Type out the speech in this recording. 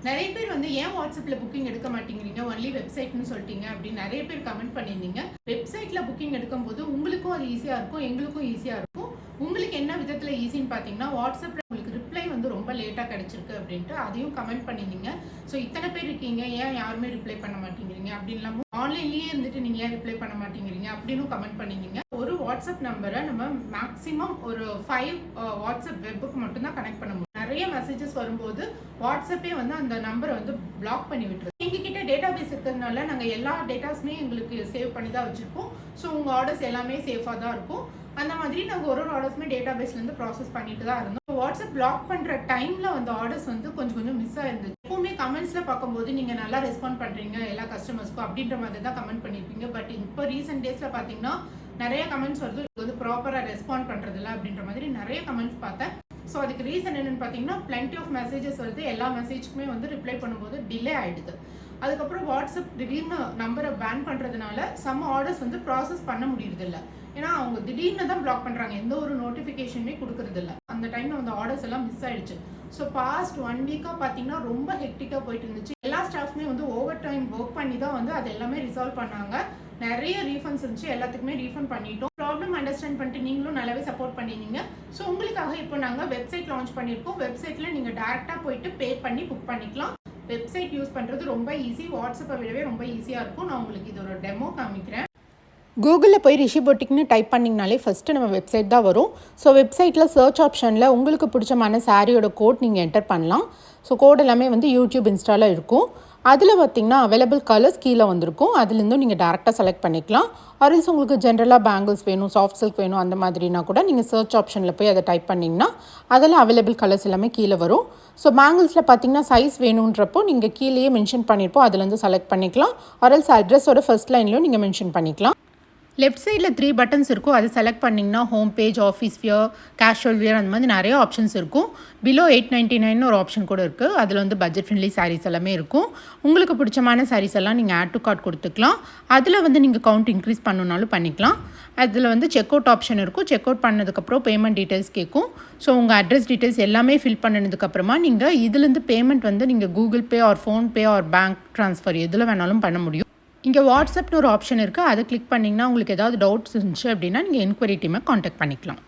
நிறைய பேர் வந்து ஏன் வாட்ஸ்அப்ல புக்கிங் எடுக்க மாட்டேங்கிறீங்க, ஒன்லி வெப்சைட்னு சொல்லிட்டீங்க அப்படின்னு நிறைய பேர் கமெண்ட் பண்ணியிருந்தீங்க. வெப்சைட்ல புக்கிங் எடுக்கும்போது உங்களுக்கும் அது ஈஸியா இருக்கும், எங்களுக்கும் ஈஸியா இருக்கும். உங்களுக்கு என்ன விதத்துல ஈஸின்னு பாத்தீங்கன்னா, வாட்ஸ்அப்ல உங்களுக்கு ரிப்ளை வந்து ரொம்ப லேட்டா கிடைச்சிருக்கு அப்படின்ட்டு அதையும் கமெண்ட் பண்ணியிருந்தீங்க. ஸோ இத்தனை பேர் இருக்கீங்க, ஏன் யாருமே ரிப்ளை பண்ண மாட்டேங்கிறீங்க அப்படின்லாம், ஆன்லைன்லயே இருந்துட்டு நீங்க ஏன் ரிப்ளை பண்ண மாட்டேங்கிறீங்க அப்படின்னு கமெண்ட் பண்ணியிருந்தீங்க. ஒரு வாட்ஸ்அப் நம்பரை நம்ம மேக்ஸிமம் ஒரு 5 வாட்ஸ்அப் வெப்புக்கு மட்டும் தான் கனெக்ட் பண்ண முடியும். நிறைய மெசேஜஸ் வரும்போது வாட்ஸ்அப்பே வந்து அந்த நம்பரை வந்து பிளாக் பண்ணி விட்டுரும். எங்ககிட்ட டேட்டா பேஸ் இருக்கிறதுனால நாங்கள் எல்லா டேட்டாஸுமே எங்களுக்கு சேவ் பண்ணி தான் வச்சுருப்போம். ஸோ உங்கள் ஆர்டர்ஸ் எல்லாமே சேஃபாக தான் இருக்கும். அந்த மாதிரி நாங்கள் ஒரு ஆர்டர்ஸுமே டேட்டா பேஸ்லேருந்து ப்ராசஸ் பண்ணிட்டு தான் இருந்தோம். வாட்ஸ்அப் பிளாக் பண்ணுற டைமில் வந்து ஆர்டர்ஸ் வந்து கொஞ்சம் மிஸ் ஆயிருந்தது. எப்பவுமே கமெண்ட்ஸில் பார்க்கும்போது நீங்கள் நல்லா ரெஸ்பாண்ட் பண்ணுறீங்க எல்லா கஸ்டமர்ஸ்க்கும் அப்படின்ற மாதிரி தான் கமெண்ட் பண்ணியிருப்பீங்க. பட் இப்போ ரீசெண்ட் டேஸில் பார்த்தீங்கன்னா நிறைய கமெண்ட்ஸ் வருது, இது வந்து ப்ராப்பராக ரெஸ்பாண்ட் பண்ணுறதில்ல அப்படின்ற மாதிரி நிறைய கமெண்ட்ஸ் பார்த்தேன். ஸோ அதுக்கு ரீசன் என்னன்னு பார்த்தீங்கன்னா, பிளென்டி ஆஃப் மெசேஜஸ் வருது, எல்லா மெசேஜ்க்குமே வந்து ரிப்ளை பண்ணும்போது டிலே ஆகிடுது. அதுக்கப்புறம் வாட்ஸ்அப் திடீர்னு நம்பரை பேன் பண்ணுறதுனால சம் ஆர்டர்ஸ் வந்து ப்ராசஸ் பண்ண முடியறதில்ல. ஏன்னா அவங்க திடீர்னு தான் பிளாக் பண்ணுறாங்க, எந்த ஒரு நோட்டிஃபிகேஷனுமே கொடுக்கறதில்ல. அந்த டைமில் வந்து ஆர்டர்ஸ் எல்லாம் மிஸ் ஆயிடுச்சு. ஸோ பாஸ்ட் 1 வீக்காக பார்த்தீங்கன்னா ரொம்ப ஹெக்டிக்காக போயிட்டு இருந்துச்சு. எல்லா ஸ்டாஃப்மே வந்து ஓவர் டைம் ஒர்க் பண்ணி தான் வந்து அது எல்லாமே ரிசால்வ் பண்ணாங்க. நிறைய ரீஃபண்ட்ஸ் இருந்துச்சு, எல்லாத்துக்குமே ரீஃபண்ட் பண்ணிட்டோம். ப்ராப்ளம் அண்டர்ஸ்டாண்ட் பண்ணிட்டு நீங்களும் நல்லாவே சப்போர்ட் பண்ணியிருந்தீங்க. ஸோ உங்களுக்காக இப்போ நாங்கள் வெப்சைட் லான்ச் பண்ணியிருக்கோம். வெப்சைட்டில் நீங்கள் டேரெக்டாக போயிட்டு பே பண்ணி புக் பண்ணிக்கலாம். வெப்சைட் யூஸ் பண்ணுறது ரொம்ப ஈஸி, வாட்ஸ்அப்பை விடவே ரொம்ப ஈஸியாக இருக்கும். நான் உங்களுக்கு இது ஒரு டெமோ காமிக்கிறேன். கூகுளில் போய் ரிஷி பொட்டிக்னு டைப் பண்ணிங்கனாலே ஃபஸ்ட்டு நம்ம வெப்சைட் தான் வரும். ஸோ வெப்சைட்டில் சர்ச் ஆப்ஷனில் உங்களுக்கு பிடிச்சமான சாரியோட கோட் நீங்கள் என்டர் பண்ணலாம். ஸோ கோட் எல்லாமே வந்து யூடியூப், இன்ஸ்டாவில் இருக்கும். அதில் பார்த்திங்கன்னா அவைலபிள் கலர்ஸ் கீழே வந்திருக்கும். அதுலேருந்தும் நீங்கள் டேரெக்டாக செலக்ட் பண்ணிக்கலாம். ஆர்எல்ஸ் உங்களுக்கு ஜென்ரலாக பேங்கிள்ஸ் வேணும், சாஃப்ட் சில்க் வேணும், அந்த மாதிரினா கூட நீங்கள் சர்ச் ஆப்ஷனில் போய் அதை டைப் பண்ணிங்கன்னா அதில் அவைலபிள் கலர்ஸ் எல்லாமே கீழே வரும். ஸோ பேங்கிள்ஸில் பார்த்திங்கன்னா சைஸ் வேணுன்றப்போ நீங்கள் கீழேயே மென்ஷன் பண்ணியிருப்போம், அதுலேருந்து செலக்ட் பண்ணிக்கலாம். ஆர்எல்ஸ் அட்ரஸோட ஃபர்ஸ்ட் லைன்லையும் நீங்கள் மென்ஷன் பண்ணிக்கலாம். லெஃப்ட் சைடில் 3 பட்டன்ஸ் இருக்கும், அதை செலக்ட் பண்ணிங்கன்னா home page, office wear, casual wear, அந்த மாதிரி நிறைய ஆப்ஷன்ஸ் இருக்கும். பிலோ 899 ஒரு ஆப்ஷன் கூட இருக்குது. அதில் வந்து பட்ஜெட் ஃப்ரெண்ட்லி சாரீஸ் எல்லாமே இருக்கும். உங்களுக்கு பிடிச்சமான சாரீஸ் எல்லாம் நீங்கள் ஆட் டு கார்ட் கொடுத்துக்கலாம். அதில் வந்து நீங்கள் கவுண்ட் இன்க்ரீஸ் பண்ணணுன்னாலும் பண்ணிக்கலாம். அதில் வந்து செக் அவுட் ஆப்ஷன் இருக்கும். செக் அவுட் பண்ணதுக்கப்புறம் பேமெண்ட் டீட்டெயில்ஸ் கேட்கும். ஸோ உங்கள் அட்ரஸ் டீட்டெயில்ஸ் எல்லாமே ஃபில் பண்ணதுக்கப்புறமா நீங்கள் இதுலேருந்து பேமெண்ட் வந்து நீங்கள் Google Pay R PhonePe R bank transfer எதில் வேணாலும் பண்ண முடியும். இங்கே வாட்ஸ்அப்னு ஒரு ஆப்ஷன் இருக்குது, அதை கிளிக் பண்ணிங்கன்னா உங்களுக்கு ஏதாவது டவுட்ஸ் இருந்துச்சு அப்படின்னா நீங்கள் என்கொயரி டீமை காண்டாக்ட் பண்ணிக்கலாம்.